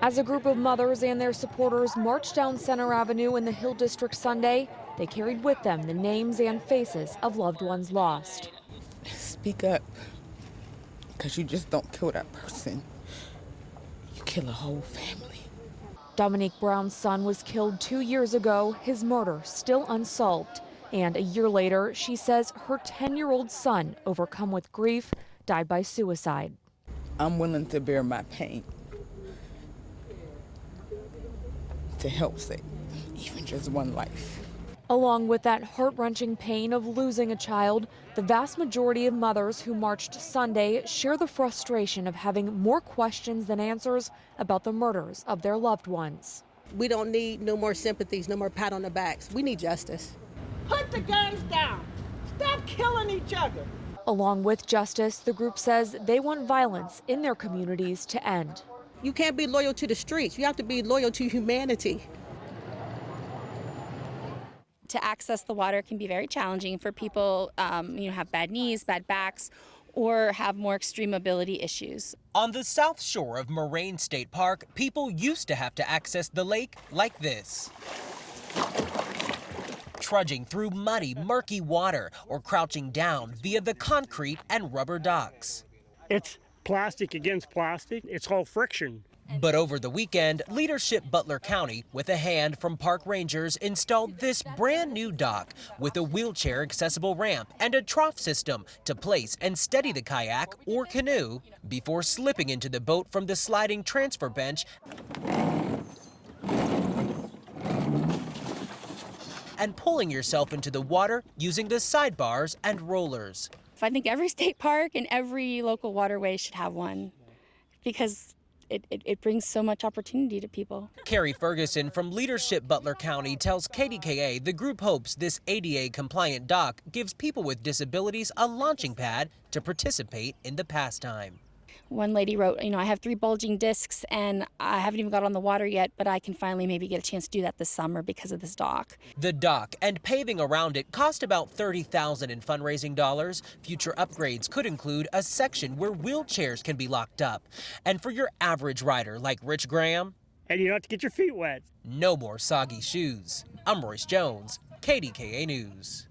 As a group of mothers and their supporters marched down Center Avenue in the Hill District Sunday, they carried with them the names and faces of loved ones lost. Speak up, because you just don't kill that person. You kill a whole family. Dominique Brown's son was killed 2 years ago, his murder still unsolved. And a year later, she says her 10-year-old son, overcome with grief, died by suicide. I'm willing to bear my pain to help save even just one life. Along with that heart-wrenching pain of losing a child, the vast majority of mothers who marched Sunday share the frustration of having more questions than answers about the murders of their loved ones. We don't need no more sympathies, no more pat on the backs. We need justice. Put the guns down. Stop killing each other. Along with justice, the group says they want violence in their communities to end. You can't be loyal to the streets. You have to be loyal to humanity. To access the water can be very challenging for people have bad knees, bad backs, or have more extreme mobility issues. On the south shore of Moraine State Park, people used to have to access the lake like this. Trudging through muddy, murky water or crouching down via the concrete and rubber docks. It's plastic against plastic. It's called friction. But over the weekend, leadership Butler County, with a hand from park rangers, installed this brand new dock with a wheelchair accessible ramp and a trough system to place and steady the kayak or canoe before slipping into the boat from the sliding transfer bench and pulling yourself into the water using the sidebars and rollers. I think every state park and every local waterway should have one because it brings so much opportunity to people. Carrie Ferguson from Leadership Butler County tells KDKA the group hopes this ADA-compliant dock gives people with disabilities a launching pad to participate in the pastime. One lady wrote, I have 3 bulging discs and I haven't even got on the water yet, but I can finally maybe get a chance to do that this summer because of this dock. The dock and paving around it cost about $30,000 in fundraising dollars. Future upgrades could include a section where wheelchairs can be locked up. And for your average rider like Rich Graham, And you don't have to get your feet wet. no more soggy shoes. I'm Royce Jones, KDKA News.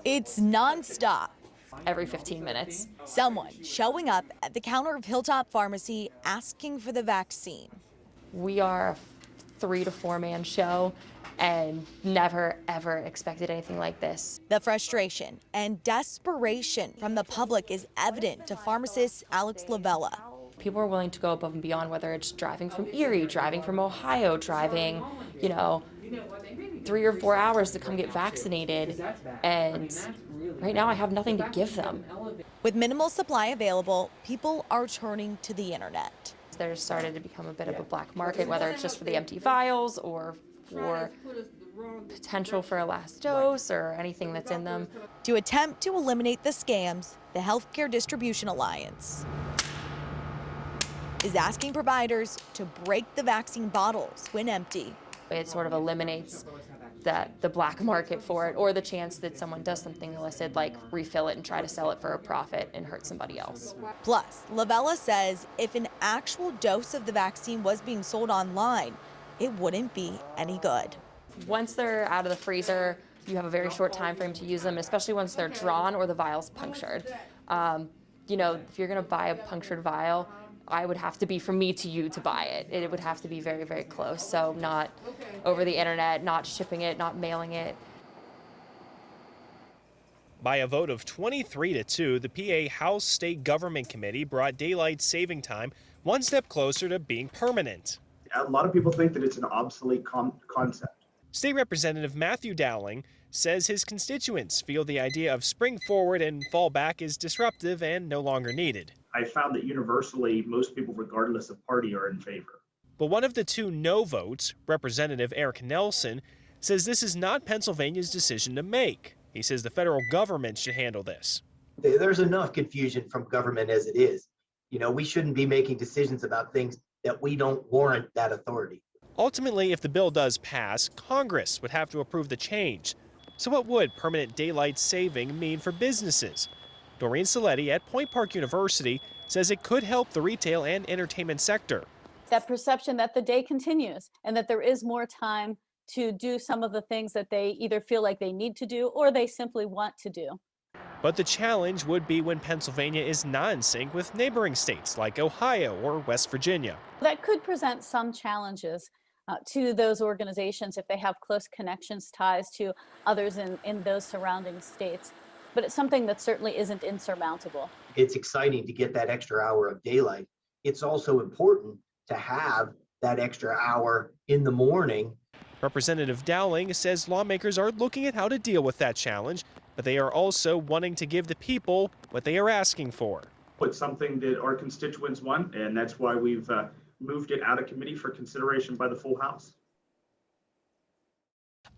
It's nonstop. Every 15 minutes. Someone showing up at the counter of Hilltop Pharmacy asking for the vaccine. We are a 3 to 4 man show and never ever expected anything like this. The frustration and desperation from the public is evident to pharmacist Alex Lavella. People are willing to go above and beyond, whether it's driving from Erie, driving from Ohio, driving, 3 or 4 hours to come get vaccinated. And right now I have nothing to give them. With minimal supply available, people are turning to the internet. There's started to become a bit of a black market, whether it's just for the empty vials or for potential for a last dose or anything that's in them. To attempt to eliminate the scams, the Healthcare Distribution Alliance is asking providers to break the vaccine bottles when empty. It sort of eliminates the black market for it, or the chance that someone does something illicit like refill it and try to sell it for a profit and hurt somebody else. Plus, Lavella says if an actual dose of the vaccine was being sold online, it wouldn't be any good. Once they're out of the freezer, you have a very short time frame to use them, especially once they're drawn or the vial's punctured. If you're going to buy a punctured vial, I would have to be from me to you to buy it. It would have to be very, very close. So not over the internet, not shipping it, not mailing it. By a vote of 23-2, the PA House State Government Committee brought daylight saving time one step closer to being permanent. A lot of people think that it's an obsolete concept. State Representative Matthew Dowling says his constituents feel the idea of spring forward and fall back is disruptive and no longer needed. I found that universally, most people, regardless of party, are in favor. But one of the 2 no votes, Representative Eric Nelson, says this is not Pennsylvania's decision to make. He says the federal government should handle this. There's enough confusion from government as it is. We shouldn't be making decisions about things that we don't warrant that authority. Ultimately, if the bill does pass, Congress would have to approve the change. So what would permanent daylight saving mean for businesses? Doreen Saletti at Point Park University says it could help the retail and entertainment sector. that perception that the day continues and that there is more time to do some of the things that they either feel like they need to do or they simply want to do. But the challenge would be when Pennsylvania is not in sync with neighboring states like Ohio or West Virginia. That could present some challenges to those organizations if they have close connections, ties to others in those surrounding states. But it's something that certainly isn't insurmountable. It's exciting to get that extra hour of daylight. It's also important to have that extra hour in the morning. Representative Dowling says lawmakers are looking at how to deal with that challenge, but they are also wanting to give the people what they are asking for. It's something that our constituents want, and that's why we've moved it out of committee for consideration by the full House.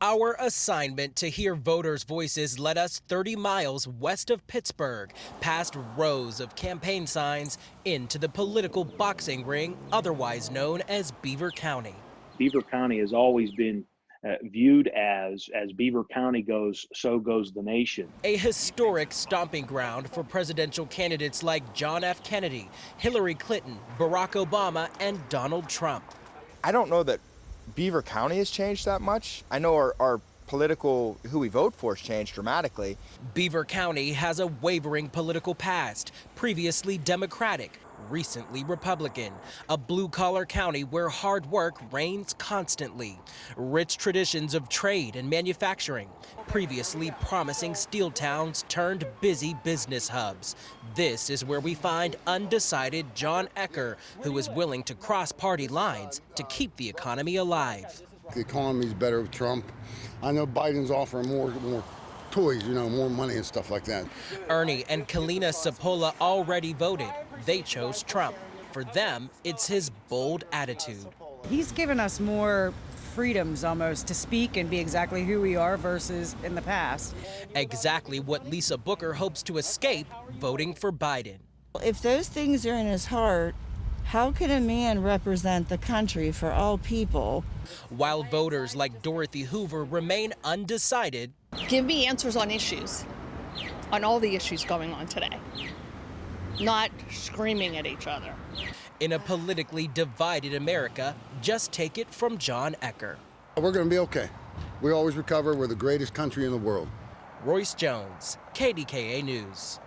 Our assignment to hear voters' voices led us 30 miles west of Pittsburgh, past rows of campaign signs, into the political boxing ring, otherwise known as Beaver County. Beaver County has always been viewed as Beaver County goes, so goes the nation. A historic stomping ground for presidential candidates like John F. Kennedy, Hillary Clinton, Barack Obama, and Donald Trump. I don't know that Beaver County has changed that much. I know our political, who we vote for, has changed dramatically. Beaver County has a wavering political past, previously Democratic, recently Republican, a blue-collar county where hard work reigns constantly. Rich traditions of trade and manufacturing, previously promising steel towns turned busy business hubs. This is where we find undecided John Ecker, who is willing to cross party lines to keep the economy alive. The economy's better with Trump. I know Biden's offering more toys, more money and stuff like that. Ernie and Kalina Sapola already voted. They chose Trump. For them, it's his bold attitude. He's given us more freedoms almost to speak and be exactly who we are versus in the past. Exactly what Lisa Booker hopes to escape voting for Biden. If those things are in his heart, how can a man represent the country for all people? While voters like Dorothy Hoover remain undecided. Give me answers on issues, on all the issues going on today, not screaming at each other. In a politically divided America, just take it from John Ecker. We're going to be okay. We always recover. We're the greatest country in the world. Royce Jones, KDKA News.